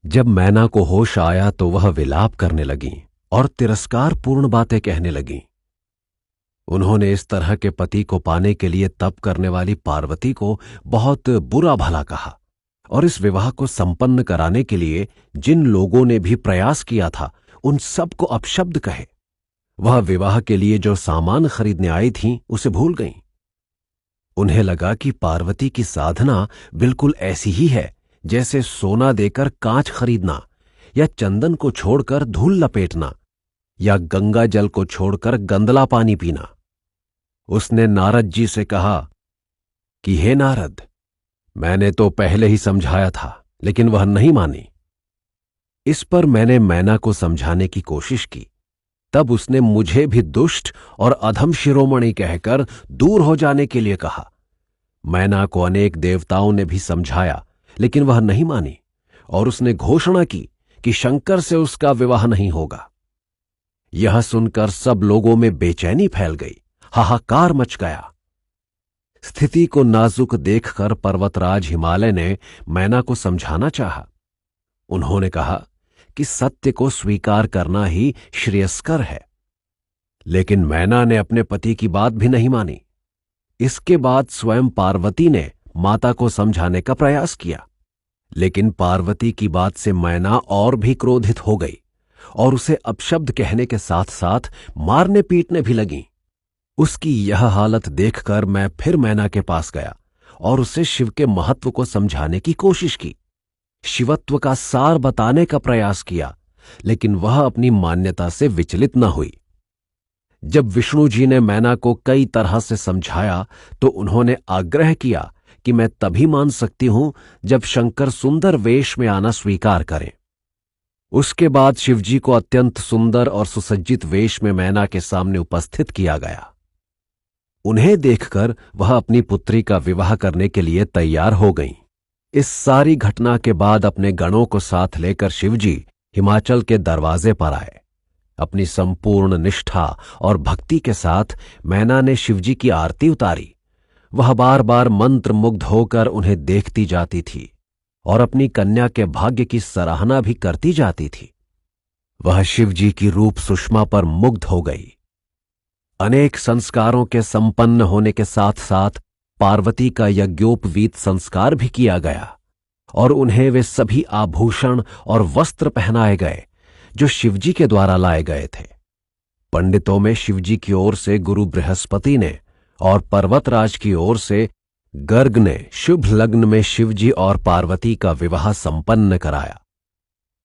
जब मैना को होश आया तो वह विलाप करने लगीं और तिरस्कारपूर्ण बातें कहने लगीं। उन्होंने इस तरह के पति को पाने के लिए तप करने वाली पार्वती को बहुत बुरा भला कहा और इस विवाह को संपन्न कराने के लिए जिन लोगों ने भी प्रयास किया था उन सबको अपशब्द कहे। वह विवाह के लिए जो सामान खरीदने आई थीं उसे भूल गईं। उन्हें लगा कि पार्वती की साधना बिल्कुल ऐसी ही है जैसे सोना देकर कांच खरीदना, या चंदन को छोड़कर धूल लपेटना, या गंगा जल को छोड़कर गंदला पानी पीना। उसने नारद जी से कहा कि हे नारद, मैंने तो पहले ही समझाया था, लेकिन वह नहीं मानी। इस पर मैंने मैना को समझाने की कोशिश की, तब उसने मुझे भी दुष्ट और अधम शिरोमणि कहकर दूर हो जाने के लिए कहा। मैना को अनेक देवताओं ने भी समझाया, लेकिन वह नहीं मानी और उसने घोषणा की कि शंकर से उसका विवाह नहीं होगा। यह सुनकर सब लोगों में बेचैनी फैल गई, हाहाकार मच गया। स्थिति को नाजुक देखकर पर्वतराज हिमालय ने मैना को समझाना चाहा। उन्होंने कहा कि सत्य को स्वीकार करना ही श्रेयस्कर है, लेकिन मैना ने अपने पति की बात भी नहीं मानी। इसके बाद स्वयं पार्वती ने माता को समझाने का प्रयास किया, लेकिन पार्वती की बात से मैना और भी क्रोधित हो गई और उसे अपशब्द कहने के साथ साथ मारने पीटने भी लगी। उसकी यह हालत देखकर मैं फिर मैना के पास गया और उसे शिव के महत्व को समझाने की कोशिश की, शिवत्व का सार बताने का प्रयास किया, लेकिन वह अपनी मान्यता से विचलित न हुई। जब विष्णु जी ने मैना को कई तरह से समझाया तो उन्होंने आग्रह किया कि मैं तभी मान सकती हूं जब शंकर सुंदर वेश में आना स्वीकार करें। उसके बाद शिवजी को अत्यंत सुंदर और सुसज्जित वेश में मैना के सामने उपस्थित किया गया। उन्हें देखकर वह अपनी पुत्री का विवाह करने के लिए तैयार हो गईं। इस सारी घटना के बाद अपने गणों को साथ लेकर शिवजी हिमाचल के दरवाजे पर आए। अपनी संपूर्ण निष्ठा और भक्ति के साथ मैना ने शिवजी की आरती उतारी। वह बार बार मंत्र मुग्ध होकर उन्हें देखती जाती थी और अपनी कन्या के भाग्य की सराहना भी करती जाती थी। वह शिवजी की रूप सुषमा पर मुग्ध हो गई। अनेक संस्कारों के संपन्न होने के साथ साथ पार्वती का यज्ञोपवीत संस्कार भी किया गया और उन्हें वे सभी आभूषण और वस्त्र पहनाए गए जो शिवजी के द्वारा लाए गए थे। पंडितों में शिवजी की ओर से गुरु बृहस्पति ने और पर्वतराज की ओर से गर्ग ने शुभ लग्न में शिवजी और पार्वती का विवाह संपन्न कराया।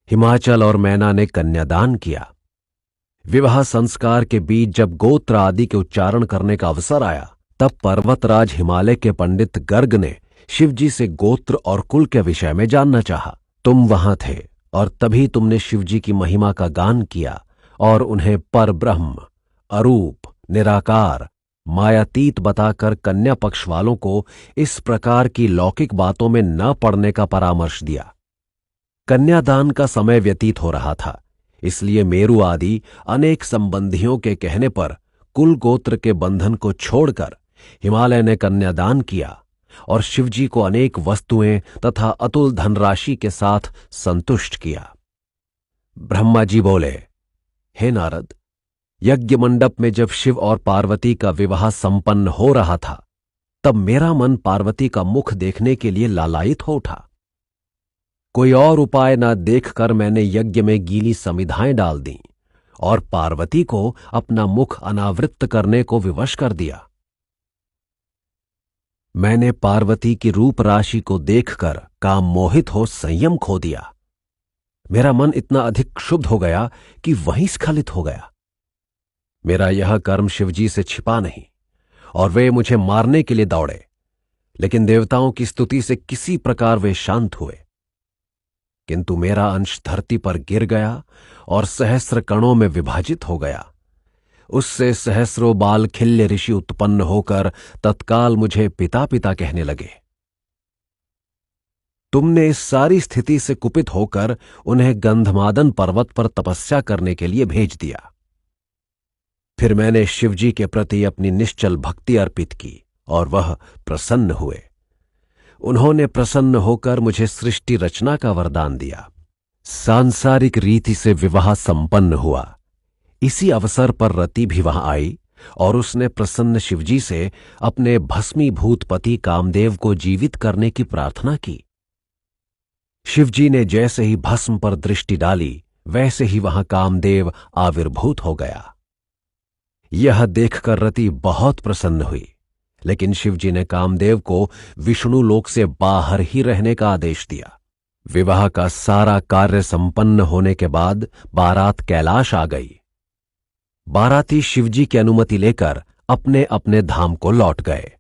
हिमाचल और मैना ने कन्यादान किया। विवाह संस्कार के बीच जब गोत्र आदि के उच्चारण करने का अवसर आया, तब पर्वतराज हिमालय के पंडित गर्ग ने शिवजी से गोत्र और कुल के विषय में जानना चाहा। तुम वहां थे और तभी तुमने शिवजी की महिमा का गान किया और उन्हें परब्रह्म, अरूप, निराकार, मायातीत बताकर कन्या पक्ष वालों को इस प्रकार की लौकिक बातों में न पड़ने का परामर्श दिया। कन्यादान का समय व्यतीत हो रहा था, इसलिए मेरू आदि अनेक संबंधियों के कहने पर कुल गोत्र के बंधन को छोड़कर हिमालय ने कन्यादान किया और शिवजी को अनेक वस्तुएं तथा अतुल धनराशि के साथ संतुष्ट किया। ब्रह्मा जी बोले, हे नारद, यज्ञ मंडप में जब शिव और पार्वती का विवाह संपन्न हो रहा था, तब मेरा मन पार्वती का मुख देखने के लिए लालायित हो उठा। कोई और उपाय न देखकर मैंने यज्ञ में गीली समिधाएं डाल दीं और पार्वती को अपना मुख अनावृत करने को विवश कर दिया। मैंने पार्वती की रूप राशि को देखकर काम मोहित हो संयम खो दिया। मेरा मन इतना अधिक क्षुब्ध हो गया कि वहीं स्खलित हो गया। मेरा यह कर्म शिवजी से छिपा नहीं और वे मुझे मारने के लिए दौड़े, लेकिन देवताओं की स्तुति से किसी प्रकार वे शांत हुए। किंतु मेरा अंश धरती पर गिर गया और सहस्र कणों में विभाजित हो गया। उससे सहस्रों बाल खिल्य ऋषि उत्पन्न होकर तत्काल मुझे पिता पिता कहने लगे। तुमने इस सारी स्थिति से कुपित होकर उन्हें गंधमादन पर्वत पर तपस्या करने के लिए भेज दिया। फिर मैंने शिवजी के प्रति अपनी निश्चल भक्ति अर्पित की और वह प्रसन्न हुए। उन्होंने प्रसन्न होकर मुझे सृष्टि रचना का वरदान दिया। सांसारिक रीति से विवाह संपन्न हुआ। इसी अवसर पर रति भी वहां आई और उसने प्रसन्न शिवजी से अपने भस्मीभूत पति कामदेव को जीवित करने की प्रार्थना की। शिवजी ने जैसे ही भस्म पर दृष्टि डाली, वैसे ही वहां कामदेव आविर्भूत हो गया। यह देखकर रति बहुत प्रसन्न हुई, लेकिन शिवजी ने कामदेव को विष्णु लोक से बाहर ही रहने का आदेश दिया। विवाह का सारा कार्य संपन्न होने के बाद बारात कैलाश आ गई। बाराती शिवजी की अनुमति लेकर अपने अपने धाम को लौट गए।